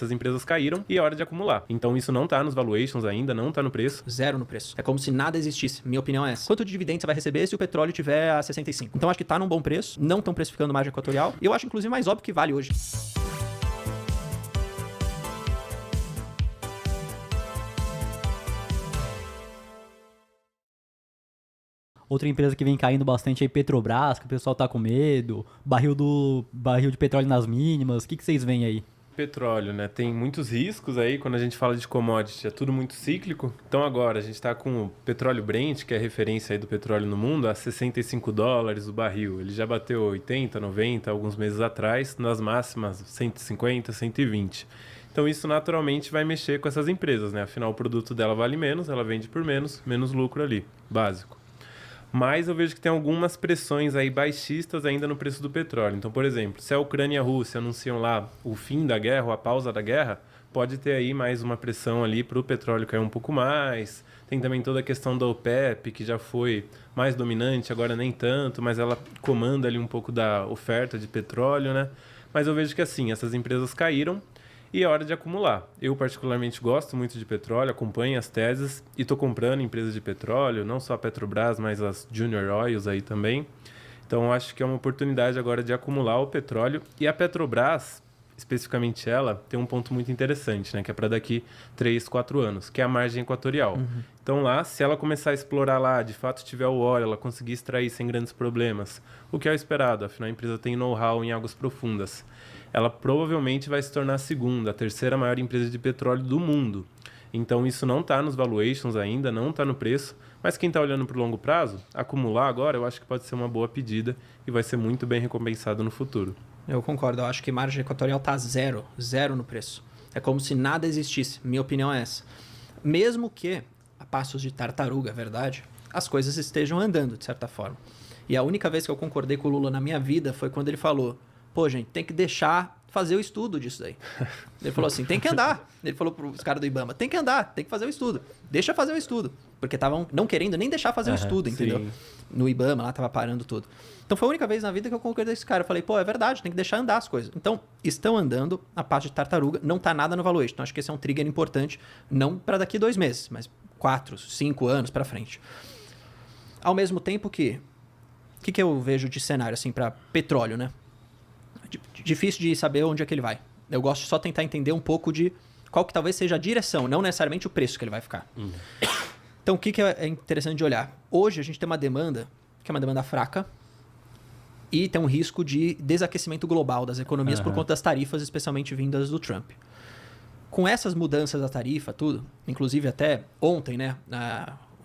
Essas empresas caíram e é hora de acumular. Então isso não tá nos valuations ainda, não tá no preço. Zero no preço. É como se nada existisse. Minha opinião é essa. Quanto de dividendo você vai receber se o petróleo tiver a 65? Então acho que tá num bom preço, não estão precificando margem equatorial. E eu acho inclusive mais óbvio que vale hoje. Outra empresa que vem caindo bastante é a Petrobras, que o pessoal tá com medo. Barril de petróleo nas mínimas. O que vocês veem aí? Petróleo, né? Tem muitos riscos aí quando a gente fala de commodity, é tudo muito cíclico. Então agora a gente está com o petróleo Brent, que é a referência aí do petróleo no mundo, a $65 o barril. Ele já bateu 80, 90 alguns meses atrás, nas máximas 150, 120. Então isso naturalmente vai mexer com essas empresas, né? Afinal o produto dela vale menos, ela vende por menos lucro ali, básico. Mas eu vejo que tem algumas pressões aí baixistas ainda no preço do petróleo. Então, por exemplo, se a Ucrânia e a Rússia anunciam lá o fim da guerra ou a pausa da guerra, pode ter aí mais uma pressão ali para o petróleo cair um pouco mais. Tem também toda a questão da OPEP, que já foi mais dominante, agora nem tanto, mas ela comanda ali um pouco da oferta de petróleo, né? Mas eu vejo que assim, essas empresas caíram e é hora de acumular. Eu particularmente gosto muito de petróleo, acompanho as teses e estou comprando empresas de petróleo, não só a Petrobras, mas as Junior Oils aí também. Então eu acho que é uma oportunidade agora de acumular o petróleo. E a Petrobras, especificamente ela, tem um ponto muito interessante, né? Que é para daqui 3, 4 anos, que é a margem equatorial. Então lá, se ela começar a explorar lá, de fato tiver o óleo, ela conseguir extrair sem grandes problemas, o que é o esperado, afinal a empresa tem know-how em águas profundas. Ela provavelmente vai se tornar a terceira maior empresa de petróleo do mundo. Então isso não está nos valuations ainda, não está no preço, mas quem está olhando para o longo prazo, acumular agora, eu acho que pode ser uma boa pedida e vai ser muito bem recompensado no futuro. Eu concordo, eu acho que margem equatorial tá zero no preço. É como se nada existisse, minha opinião é essa. Mesmo que, a passos de tartaruga, é verdade, as coisas estejam andando, de certa forma. E a única vez que eu concordei com o Lula na minha vida foi quando ele falou: pô, gente, tem que deixar fazer o estudo disso daí. Ele falou assim, tem que andar. Ele falou para os caras do Ibama, tem que andar, tem que fazer o estudo. Deixa fazer o estudo. Porque estavam não querendo nem deixar fazer o estudo, entendeu? Sim. No Ibama, lá tava parando tudo. Então foi a única vez na vida que eu concordei com esse cara. Eu falei, pô, é verdade, tem que deixar andar as coisas. Então, estão andando, a parte de tartaruga, não tá nada no valuation. Então, acho que esse é um trigger importante, não para daqui 2 meses, mas 4, 5 anos para frente. Ao mesmo tempo que... O que eu vejo de cenário, assim, para petróleo, né? Difícil de saber onde é que ele vai. Eu gosto de só tentar entender um pouco de qual que talvez seja a direção, não necessariamente o preço que ele vai ficar. Então, o que é interessante de olhar? Hoje, a gente tem uma demanda, que é uma demanda fraca, e tem um risco de desaquecimento global das economias por conta das tarifas, especialmente vindas do Trump. Com essas mudanças da tarifa, tudo, inclusive até ontem, né,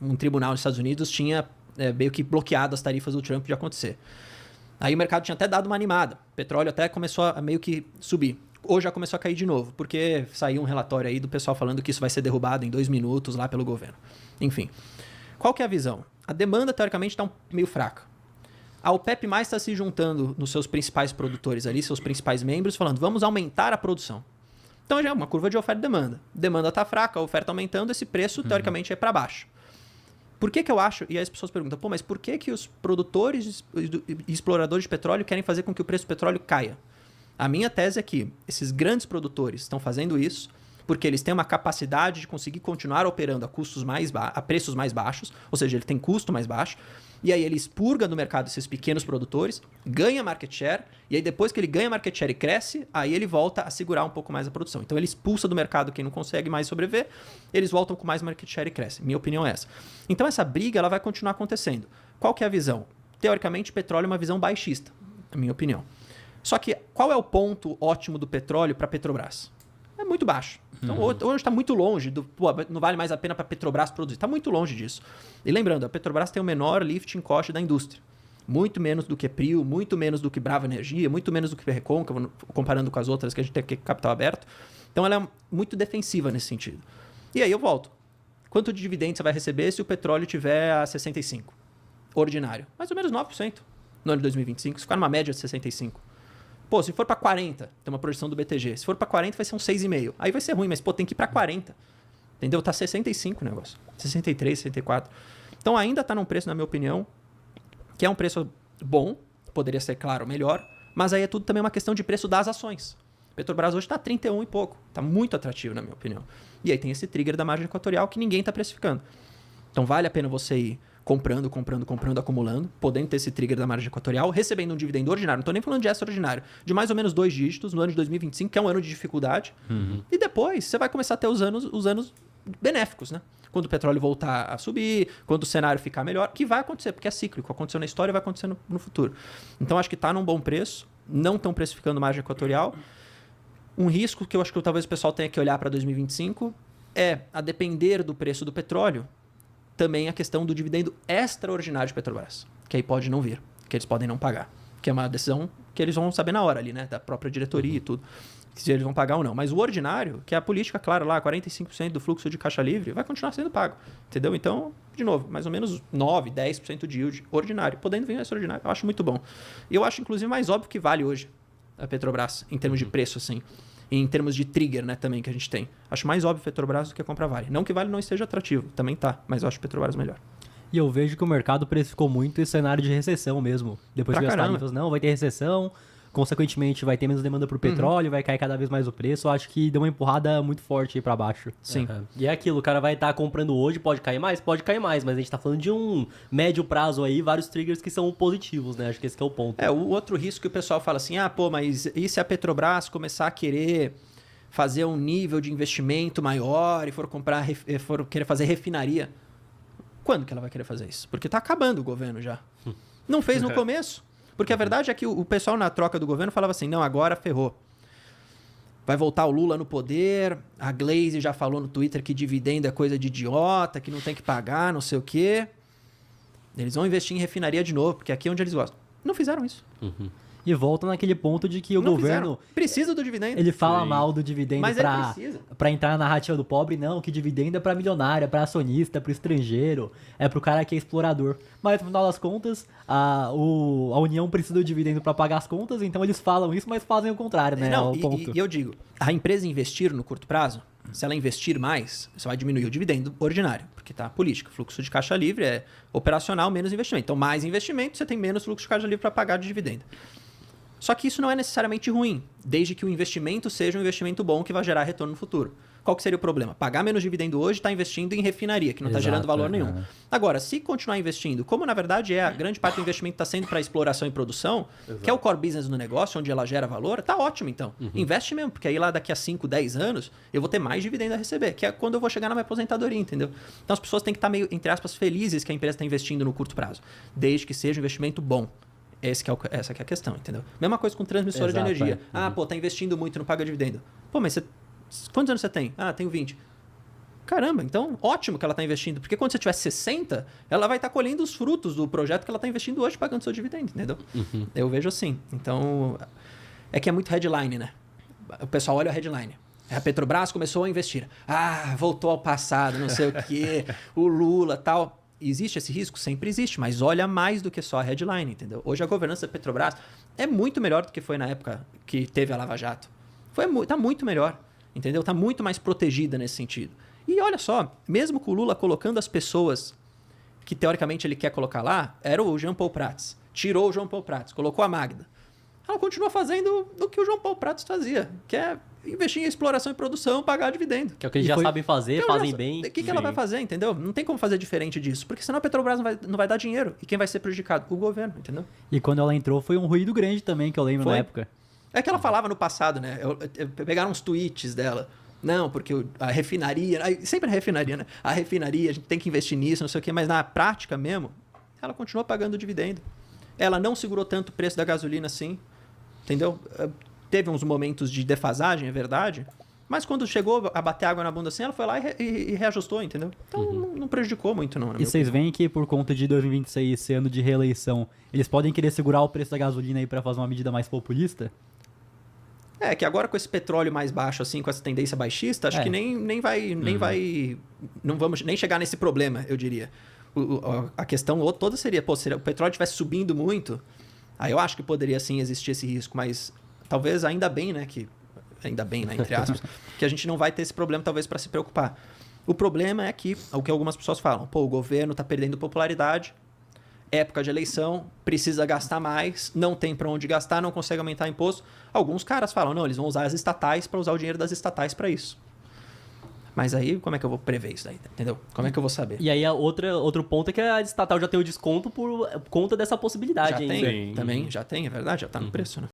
um tribunal nos Estados Unidos tinha meio que bloqueado as tarifas do Trump de acontecer. Aí o mercado tinha até dado uma animada. O petróleo até começou a meio que subir. Hoje já começou a cair de novo, porque saiu um relatório aí do pessoal falando que isso vai ser derrubado em 2 minutos lá pelo governo. Enfim, qual que é a visão? A demanda, teoricamente, está meio fraca. A OPEP+ está se juntando nos seus principais produtores ali, seus principais membros, falando, vamos aumentar a produção. Então já é uma curva de oferta e demanda. Demanda está fraca, a oferta aumentando, esse preço, teoricamente, é para baixo. Por que eu acho? E aí as pessoas perguntam, pô, mas por que os produtores e exploradores de petróleo querem fazer com que o preço do petróleo caia? A minha tese é que esses grandes produtores estão fazendo isso porque eles têm uma capacidade de conseguir continuar operando a preços mais baixos, ou seja, ele tem custo mais baixo, e aí ele expurga do mercado esses pequenos produtores, ganha market share, e aí depois que ele ganha market share e cresce, aí ele volta a segurar um pouco mais a produção. Então ele expulsa do mercado quem não consegue mais sobreviver, eles voltam com mais market share e crescem. Minha opinião é essa. Então essa briga ela vai continuar acontecendo. Qual que é a visão? Teoricamente, petróleo é uma visão baixista, na minha opinião. Só que qual é o ponto ótimo do petróleo para a Petrobras? É muito baixo. Então, hoje está muito longe não vale mais a pena para a Petrobras produzir. Está muito longe disso. E lembrando, a Petrobras tem o menor lifting cost da indústria. Muito menos do que Prio, muito menos do que Brava Energia, muito menos do que Recôncavo, comparando com as outras que a gente tem aqui capital aberto. Então, ela é muito defensiva nesse sentido. E aí eu volto. Quanto de dividendo você vai receber se o petróleo tiver a 65? Ordinário. Mais ou menos 9% no ano de 2025. Se ficar numa média de 65%. Pô, se for para 40, tem uma projeção do BTG. Se for para 40, vai ser um 6,5. Aí vai ser ruim, mas pô, tem que ir para 40. Entendeu? Tá 65 o negócio. 63, 64. Então ainda tá num preço, na minha opinião, que é um preço bom, poderia ser, claro, melhor, mas aí é tudo também uma questão de preço das ações. Petrobras hoje está 31 e pouco. Está muito atrativo, na minha opinião. E aí tem esse trigger da margem equatorial que ninguém está precificando. Então vale a pena você ir comprando, acumulando, podendo ter esse trigger da margem equatorial, recebendo um dividendo ordinário, não estou nem falando de extraordinário, de mais ou menos 2 dígitos no ano de 2025, que é um ano de dificuldade. E depois você vai começar a ter os anos benéficos, né? Quando o petróleo voltar a subir, quando o cenário ficar melhor, que vai acontecer, porque é cíclico. Aconteceu na história e vai acontecer no futuro. Então, acho que está num bom preço, não estão precificando margem equatorial. Um risco que eu acho que talvez o pessoal tenha que olhar para 2025 é, a depender do preço do petróleo, também a questão do dividendo extraordinário de Petrobras, que aí pode não vir, que eles podem não pagar. Que é uma decisão que eles vão saber na hora ali, né? Da própria diretoria e tudo. Se eles vão pagar ou não. Mas o ordinário, que é a política, claro, lá, 45% do fluxo de caixa livre, vai continuar sendo pago. Entendeu? Então, de novo, mais ou menos 9%, 10% de yield ordinário. Podendo vir extraordinário, eu acho muito bom. E eu acho, inclusive, mais óbvio que vale hoje a Petrobras, em termos de preço, assim. E em termos de trigger, né, também, que a gente tem. Acho mais óbvio Petrobras do que comprar Vale. Não que Vale não esteja atrativo, também tá. Mas eu acho Petrobras melhor. E eu vejo que o mercado precificou muito esse cenário de recessão mesmo. Depois que as tarifas, não, vai ter recessão, consequentemente vai ter menos demanda por petróleo, vai cair cada vez mais o preço. Eu acho que deu uma empurrada muito forte aí pra baixo. Sim. E é aquilo, o cara vai estar comprando hoje, pode cair mais? Pode cair mais, mas a gente tá falando de um médio prazo aí, vários triggers que são positivos, né? Acho que esse que é o ponto. O outro risco que o pessoal fala assim, mas e se a Petrobras começar a querer fazer um nível de investimento maior e for querer fazer refinaria? Quando que ela vai querer fazer isso? Porque tá acabando o governo já. Não fez no começo. Porque a verdade é que o pessoal na troca do governo falava assim, não, agora ferrou. Vai voltar o Lula no poder, a Glaze já falou no Twitter que dividendo é coisa de idiota, que não tem que pagar, não sei o quê. Eles vão investir em refinaria de novo, porque aqui é onde eles gostam. Não fizeram isso. E volta naquele ponto de que o Não governo... precisa do dividendo. Ele fala mal do dividendo Mas ele precisa. pra entrar na narrativa do pobre, não, que dividendo é pra milionário, é pra acionista, é pro estrangeiro, é pro cara que é explorador. Mas no final das contas, a União precisa do dividendo pra pagar as contas, então eles falam isso, mas fazem o contrário, né? Não, é o ponto. e eu digo, a empresa investir no curto prazo, se ela investir mais, você vai diminuir o dividendo ordinário, porque tá política, fluxo de caixa livre é operacional menos investimento. Então, mais investimento, você tem menos fluxo de caixa livre para pagar de dividendo. Só que isso não é necessariamente ruim, desde que o investimento seja um investimento bom que vai gerar retorno no futuro. Qual que seria o problema? Pagar menos dividendo hoje está investindo em refinaria, que não está gerando valor nenhum. Agora, se continuar investindo, como na verdade a grande parte do investimento está sendo para exploração e produção, que é o core business do negócio, onde ela gera valor, tá ótimo então. Investe mesmo, porque aí lá daqui a 5, 10 anos, eu vou ter mais dividendo a receber, que é quando eu vou chegar na minha aposentadoria, entendeu? Então as pessoas têm que estar meio, entre aspas, felizes que a empresa está investindo no curto prazo, desde que seja um investimento bom. Essa que é a questão, entendeu? Mesma coisa com transmissora de energia. Tá investindo muito, não paga dividendo. Mas quantos anos você tem? Tenho 20. Caramba, então ótimo que ela está investindo, porque quando você tiver 60, ela vai estar colhendo os frutos do projeto que ela está investindo hoje, pagando seu dividendo, entendeu? Eu vejo assim. Então, é que é muito headline, né? O pessoal olha a headline. A Petrobras começou a investir. Voltou ao passado, não sei o quê, o Lula, tal. Existe esse risco? Sempre existe, mas olha mais do que só a headline, entendeu? Hoje a governança da Petrobras é muito melhor do que foi na época que teve a Lava Jato. Tá muito melhor, entendeu? Tá muito mais protegida nesse sentido. E olha só, mesmo com o Lula colocando as pessoas que teoricamente ele quer colocar lá, era o Jean Paul Prats. Tirou o João Paul Prats, colocou a Magda. Ela continua fazendo o que o João Paul Prats fazia, que é investir em exploração e produção, pagar dividendo. Que é o que eles já sabem fazer, fazem bem. O que ela vai fazer, entendeu? Não tem como fazer diferente disso, porque senão a Petrobras não vai dar dinheiro. E quem vai ser prejudicado? O governo, entendeu? E quando ela entrou foi um ruído grande também, que eu lembro na época. É que ela falava no passado, né? Pegaram uns tweets dela. Não, porque a refinaria... Sempre a refinaria, né? A refinaria, a gente tem que investir nisso, não sei o quê. Mas na prática mesmo, ela continuou pagando dividendo. Ela não segurou tanto o preço da gasolina assim, entendeu? Teve uns momentos de defasagem, é verdade. Mas quando chegou a bater água na bunda assim, ela foi lá e reajustou, entendeu? Então não prejudicou muito, não. E vocês veem que por conta de 2026 ser ano de reeleição, eles podem querer segurar o preço da gasolina aí pra fazer uma medida mais populista? Que agora com esse petróleo mais baixo, assim, com essa tendência baixista, acho que nem vai... Não vamos nem chegar nesse problema, eu diria. A questão toda seria, se o petróleo estivesse subindo muito, aí eu acho que poderia sim existir esse risco, mas talvez ainda bem, né, entre aspas, que a gente não vai ter esse problema talvez para se preocupar. O problema é que, o que algumas pessoas falam, o governo está perdendo popularidade, época de eleição, precisa gastar mais, não tem para onde gastar, não consegue aumentar imposto. Alguns caras falam, não, eles vão usar as estatais para usar o dinheiro das estatais para isso. Mas aí, como é que eu vou prever isso daí? Entendeu? Como é que eu vou saber? E aí, outro ponto é que a estatal já tem o desconto por conta dessa possibilidade. Já hein? tem, Sim. também, já tem, é verdade, já tá no preço, né?